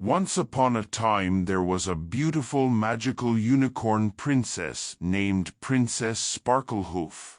Once upon a time there was a beautiful magical unicorn princess named Princess Sparklehoof.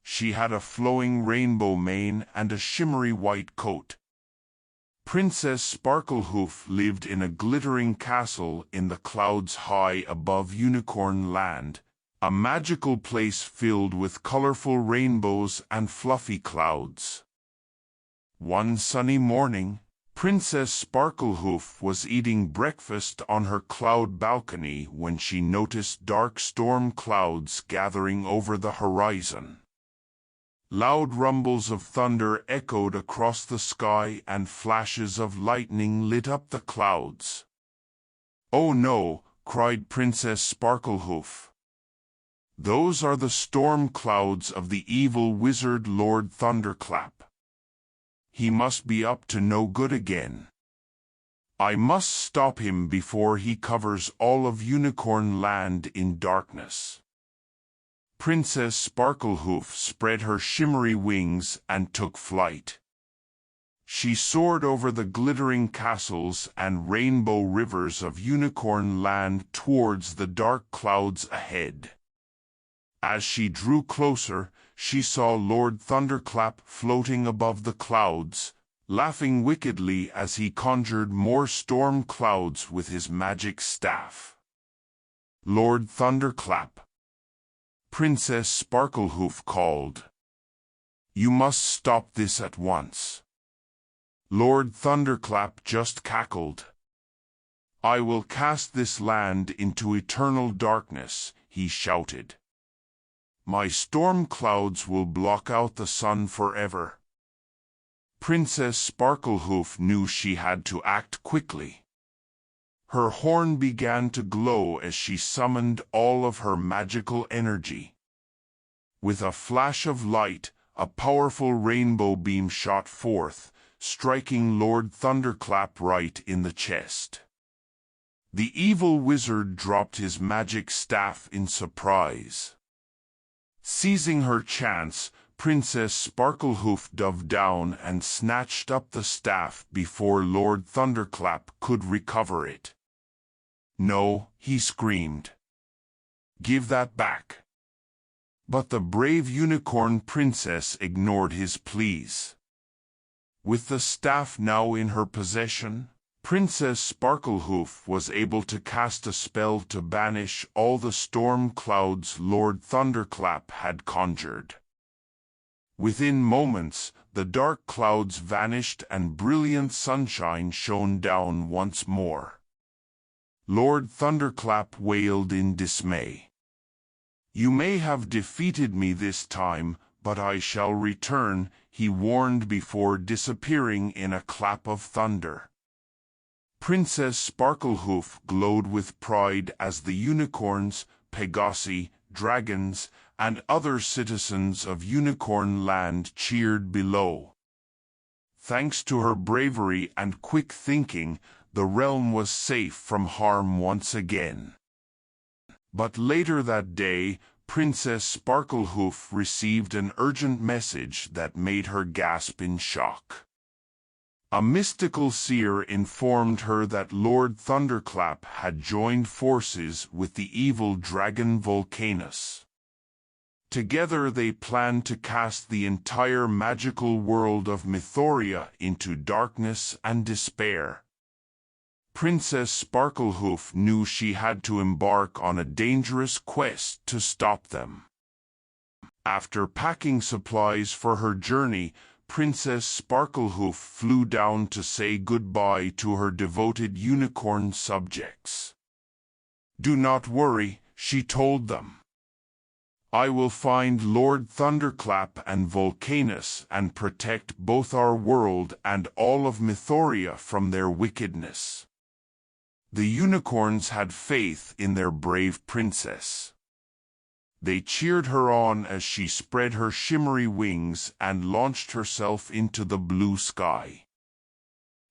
She had a flowing rainbow mane and a shimmery white coat. Princess Sparklehoof lived in a glittering castle in the clouds high above Unicorn Land, a magical place filled with colorful rainbows and fluffy clouds. One sunny morning, Princess Sparklehoof was eating breakfast on her cloud balcony when she noticed dark storm clouds gathering over the horizon. Loud rumbles of thunder echoed across the sky and flashes of lightning lit up the clouds. "Oh no!" cried Princess Sparklehoof. "Those are the storm clouds of the evil wizard Lord Thunderclap. He must be up to no good again. I must stop him before he covers all of Unicorn Land in darkness." Princess Sparklehoof spread her shimmery wings and took flight. She soared over the glittering castles and rainbow rivers of Unicorn Land towards the dark clouds ahead. As she drew closer, she saw Lord Thunderclap floating above the clouds, laughing wickedly as he conjured more storm clouds with his magic staff. "Lord Thunderclap," Princess Sparklehoof called. "You must stop this at once." Lord Thunderclap just cackled. "I will cast this land into eternal darkness," he shouted. "My storm clouds will block out the sun forever." Princess Sparklehoof knew she had to act quickly. Her horn began to glow as she summoned all of her magical energy. With a flash of light, a powerful rainbow beam shot forth, striking Lord Thunderclap right in the chest. The evil wizard dropped his magic staff in surprise. Seizing her chance, Princess Sparklehoof dove down and snatched up the staff before Lord Thunderclap could recover it. "No," he screamed. "Give that back." But the brave unicorn princess ignored his pleas. With the staff now in her possession, Princess Sparklehoof was able to cast a spell to banish all the storm clouds Lord Thunderclap had conjured. Within moments, the dark clouds vanished and brilliant sunshine shone down once more. Lord Thunderclap wailed in dismay. "You may have defeated me this time, but I shall return," he warned before disappearing in a clap of thunder. Princess Sparklehoof glowed with pride as the unicorns, Pegasi, dragons, and other citizens of Unicorn Land cheered below. Thanks to her bravery and quick thinking, the realm was safe from harm once again. But later that day, Princess Sparklehoof received an urgent message that made her gasp in shock. A mystical seer informed her that Lord Thunderclap had joined forces with the evil dragon Volcanus. Together they planned to cast the entire magical world of Mythoria into darkness and despair. Princess Sparklehoof knew she had to embark on a dangerous quest to stop them. After packing supplies for her journey, Princess Sparklehoof flew down to say goodbye to her devoted unicorn subjects. "Do not worry," she told them. "I will find Lord Thunderclap and Volcanus and protect both our world and all of Mythoria from their wickedness." The unicorns had faith in their brave princess. They cheered her on as she spread her shimmery wings and launched herself into the blue sky.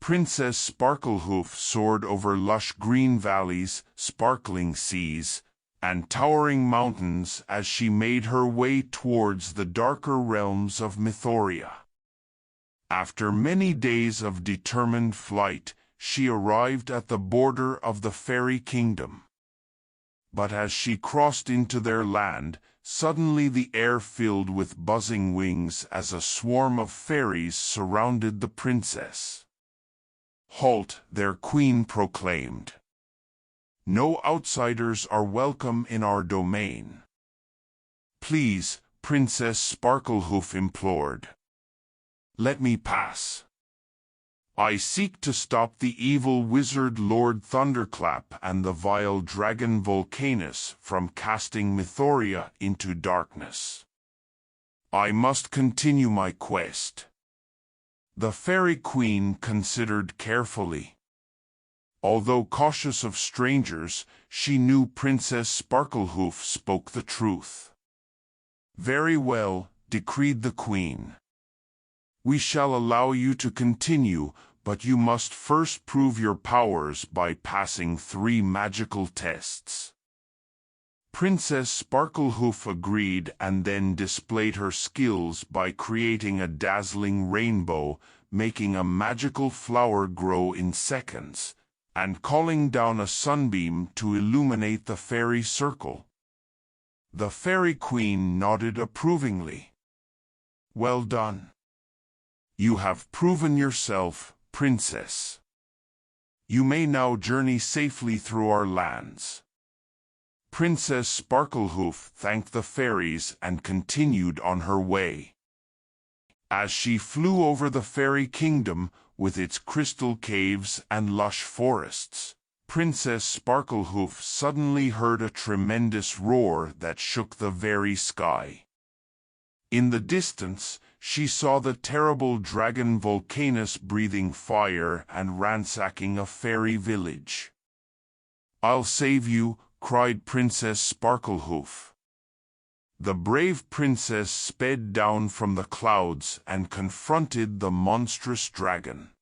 Princess Sparklehoof soared over lush green valleys, sparkling seas, and towering mountains as she made her way towards the darker realms of Mythoria. After many days of determined flight, she arrived at the border of the fairy kingdom. But as she crossed into their land, suddenly the air filled with buzzing wings as a swarm of fairies surrounded the princess. "Halt!" their queen proclaimed. "No outsiders are welcome in our domain." "Please," Princess Sparklehoof implored. "Let me pass. I seek to stop the evil wizard Lord Thunderclap and the vile dragon Volcanus from casting Mythoria into darkness. I must continue my quest." The Fairy Queen considered carefully. Although cautious of strangers, she knew Princess Sparklehoof spoke the truth. "Very well," decreed the Queen. "We shall allow you to continue, but you must first prove your powers by passing 3 magical tests." Princess Sparklehoof agreed and then displayed her skills by creating a dazzling rainbow, making a magical flower grow in seconds, and calling down a sunbeam to illuminate the fairy circle. The Fairy Queen nodded approvingly. "Well done. You have proven yourself, Princess. You may now journey safely through our lands." Princess Sparklehoof thanked the fairies and continued on her way. As she flew over the fairy kingdom, with its crystal caves and lush forests, Princess Sparklehoof suddenly heard a tremendous roar that shook the very sky. In the distance, she saw the terrible dragon Volcanus breathing fire and ransacking a fairy village. "I'll save you," cried Princess Sparklehoof. The brave princess sped down from the clouds and confronted the monstrous dragon.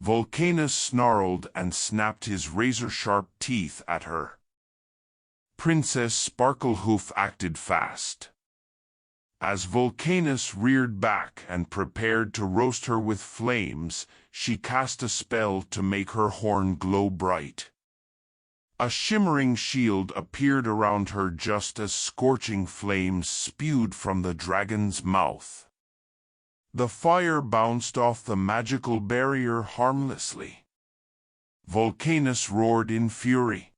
Volcanus snarled and snapped his razor-sharp teeth at her. Princess Sparklehoof acted fast. As Volcanus reared back and prepared to roast her with flames, she cast a spell to make her horn glow bright. A shimmering shield appeared around her just as scorching flames spewed from the dragon's mouth. The fire bounced off the magical barrier harmlessly. Volcanus roared in fury.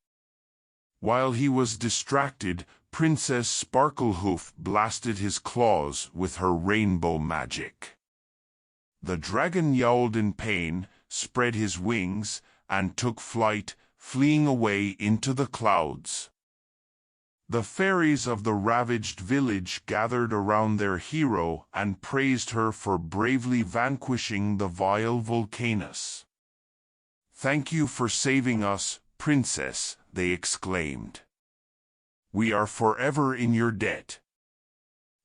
While he was distracted, Princess Sparklehoof blasted his claws with her rainbow magic. The dragon yowled in pain, spread his wings, and took flight, fleeing away into the clouds. The fairies of the ravaged village gathered around their hero and praised her for bravely vanquishing the vile Volcanus. "Thank you for saving us, Princess," they exclaimed. "We are forever in your debt."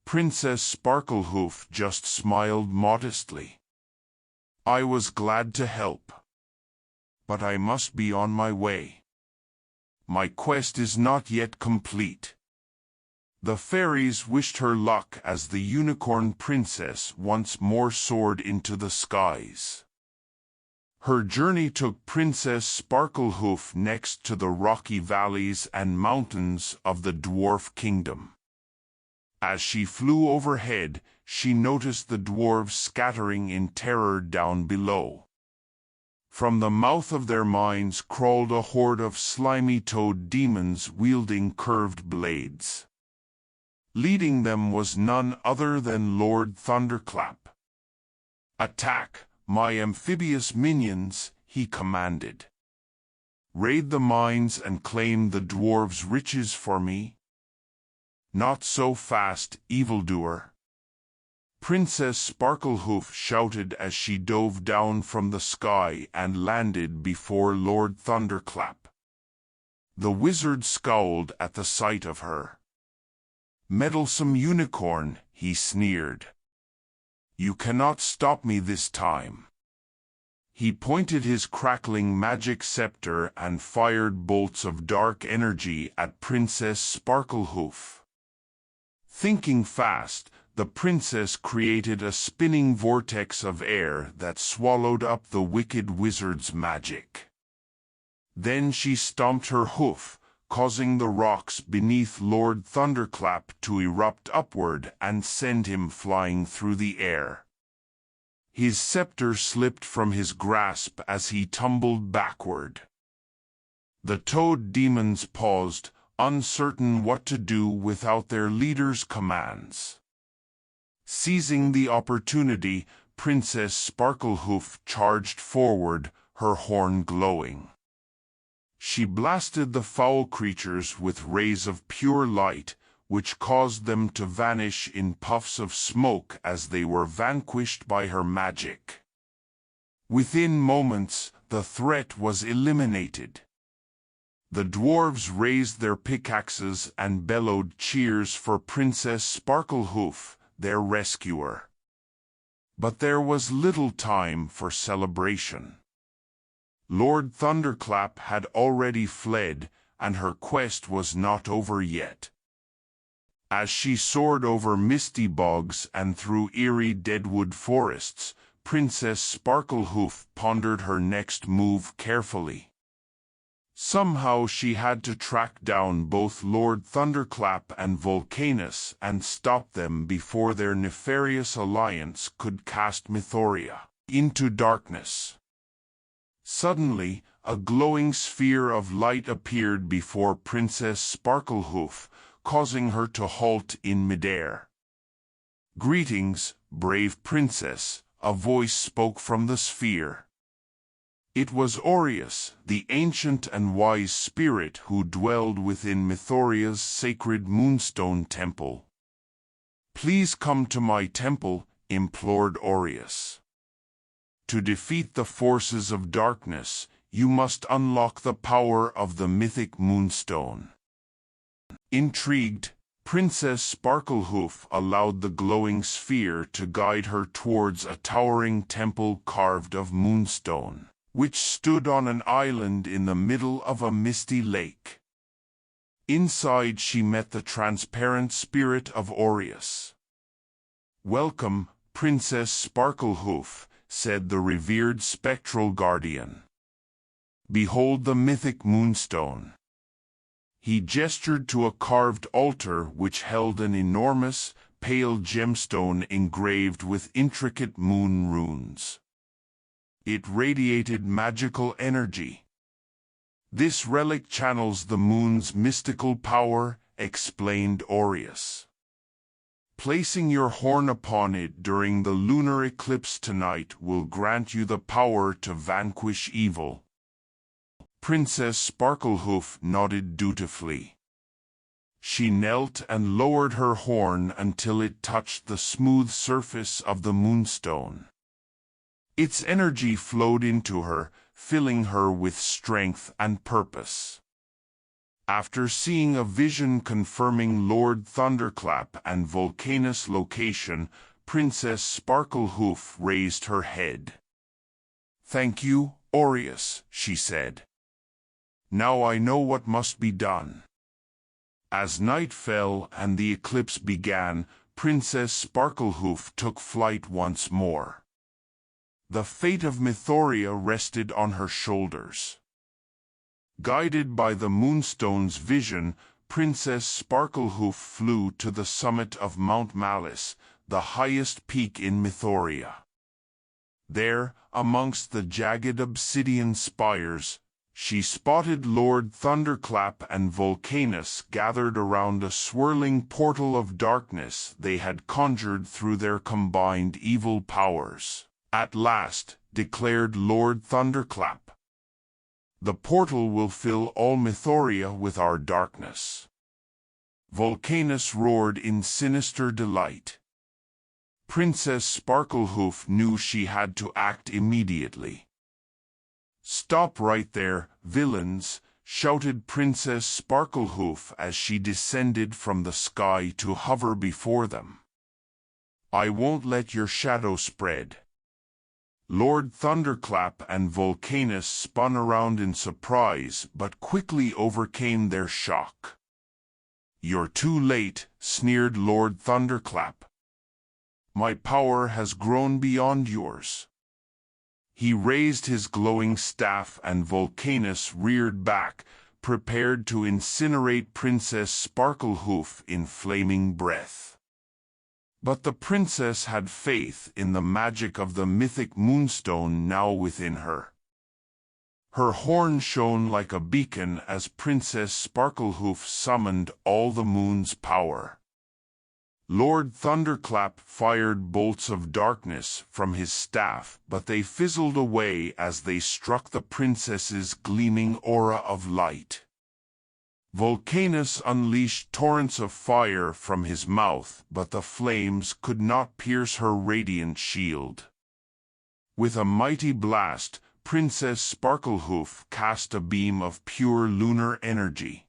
Princess Sparklehoof just smiled modestly. "I was glad to help. But I must be on my way. My quest is not yet complete." The fairies wished her luck as the unicorn princess once more soared into the skies. Her journey took Princess Sparklehoof next to the rocky valleys and mountains of the dwarf kingdom. As she flew overhead, she noticed the dwarves scattering in terror down below. From the mouth of their mines crawled a horde of slimy toad demons wielding curved blades. Leading them was none other than Lord Thunderclap. "Attack, my amphibious minions," he commanded. "Raid the mines and claim the dwarves' riches for me." "Not so fast, evildoer," Princess Sparklehoof shouted as she dove down from the sky and landed before Lord Thunderclap. The wizard scowled at the sight of her. "Meddlesome unicorn," he sneered. "You cannot stop me this time." He pointed his crackling magic scepter and fired bolts of dark energy at Princess Sparklehoof. Thinking fast, the princess created a spinning vortex of air that swallowed up the wicked wizard's magic. Then she stomped her hoof, causing the rocks beneath Lord Thunderclap to erupt upward and send him flying through the air. His scepter slipped from his grasp as he tumbled backward. The toad demons paused, uncertain what to do without their leader's commands. Seizing the opportunity, Princess Sparklehoof charged forward, her horn glowing. She blasted the foul creatures with rays of pure light, which caused them to vanish in puffs of smoke as they were vanquished by her magic. Within moments, the threat was eliminated. The dwarves raised their pickaxes and bellowed cheers for Princess Sparklehoof, their rescuer. But there was little time for celebration. Lord Thunderclap had already fled, and her quest was not over yet. As she soared over misty bogs and through eerie deadwood forests, Princess Sparklehoof pondered her next move carefully. Somehow she had to track down both Lord Thunderclap and Volcanus and stop them before their nefarious alliance could cast Mythoria into darkness. Suddenly, a glowing sphere of light appeared before Princess Sparklehoof, causing her to halt in midair. "Greetings, brave princess," a voice spoke from the sphere. It was Aureus, the ancient and wise spirit who dwelled within Mythoria's sacred moonstone temple. "Please come to my temple," implored Aureus. "To defeat the forces of darkness, you must unlock the power of the mythic moonstone." Intrigued, Princess Sparklehoof allowed the glowing sphere to guide her towards a towering temple carved of moonstone, which stood on an island in the middle of a misty lake. Inside she met the transparent spirit of Aureus. "Welcome, Princess Sparklehoof," said the revered spectral guardian. "Behold the mythic moonstone." He gestured to a carved altar which held an enormous, pale gemstone engraved with intricate moon runes. It radiated magical energy. "This relic channels the moon's mystical power," explained Aureus. "Placing your horn upon it during the lunar eclipse tonight will grant you the power to vanquish evil." Princess Sparklehoof nodded dutifully. She knelt and lowered her horn until it touched the smooth surface of the moonstone. Its energy flowed into her, filling her with strength and purpose. After seeing a vision confirming Lord Thunderclap and Volcanus' location, Princess Sparklehoof raised her head. "Thank you, Aureus," she said. "Now I know what must be done." As night fell and the eclipse began, Princess Sparklehoof took flight once more. The fate of Mythoria rested on her shoulders. Guided by the moonstone's vision, Princess Sparklehoof flew to the summit of Mount Malice, the highest peak in Mythoria. There, amongst the jagged obsidian spires, she spotted Lord Thunderclap and Volcanus gathered around a swirling portal of darkness they had conjured through their combined evil powers. "At last," declared Lord Thunderclap. "The portal will fill all Mythoria with our darkness." Volcanus roared in sinister delight. Princess Sparklehoof knew she had to act immediately. "Stop right there, villains," shouted Princess Sparklehoof as she descended from the sky to hover before them. "I won't let your shadow spread." Lord Thunderclap and Volcanus spun around in surprise but quickly overcame their shock. "You're too late," sneered Lord Thunderclap. My power has grown beyond yours." He raised his glowing staff and Vulcanus reared back, prepared to incinerate Princess Sparklehoof in flaming breath. But the princess had faith in the magic of the mythic moonstone now within her. Her horn shone like a beacon as Princess Sparklehoof summoned all the moon's power. Lord Thunderclap fired bolts of darkness from his staff, but they fizzled away as they struck the princess's gleaming aura of light. Vulcanus unleashed torrents of fire from his mouth, but the flames could not pierce her radiant shield. With a mighty blast, Princess Sparklehoof cast a beam of pure lunar energy.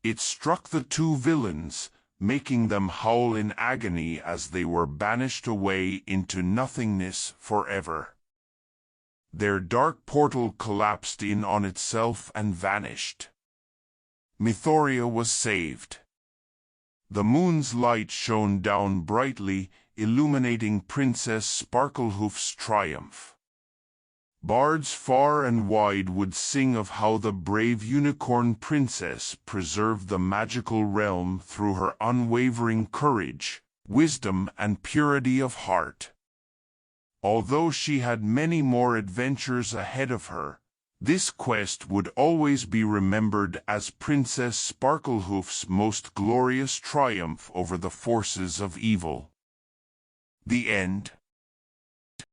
It struck the two villains, making them howl in agony as they were banished away into nothingness forever. Their dark portal collapsed in on itself and vanished. Mythoria was saved. The moon's light shone down brightly, illuminating Princess Sparklehoof's triumph. Bards far and wide would sing of how the brave unicorn princess preserved the magical realm through her unwavering courage, wisdom, and purity of heart. Although she had many more adventures ahead of her, this quest would always be remembered as Princess Sparklehoof's most glorious triumph over the forces of evil. The end.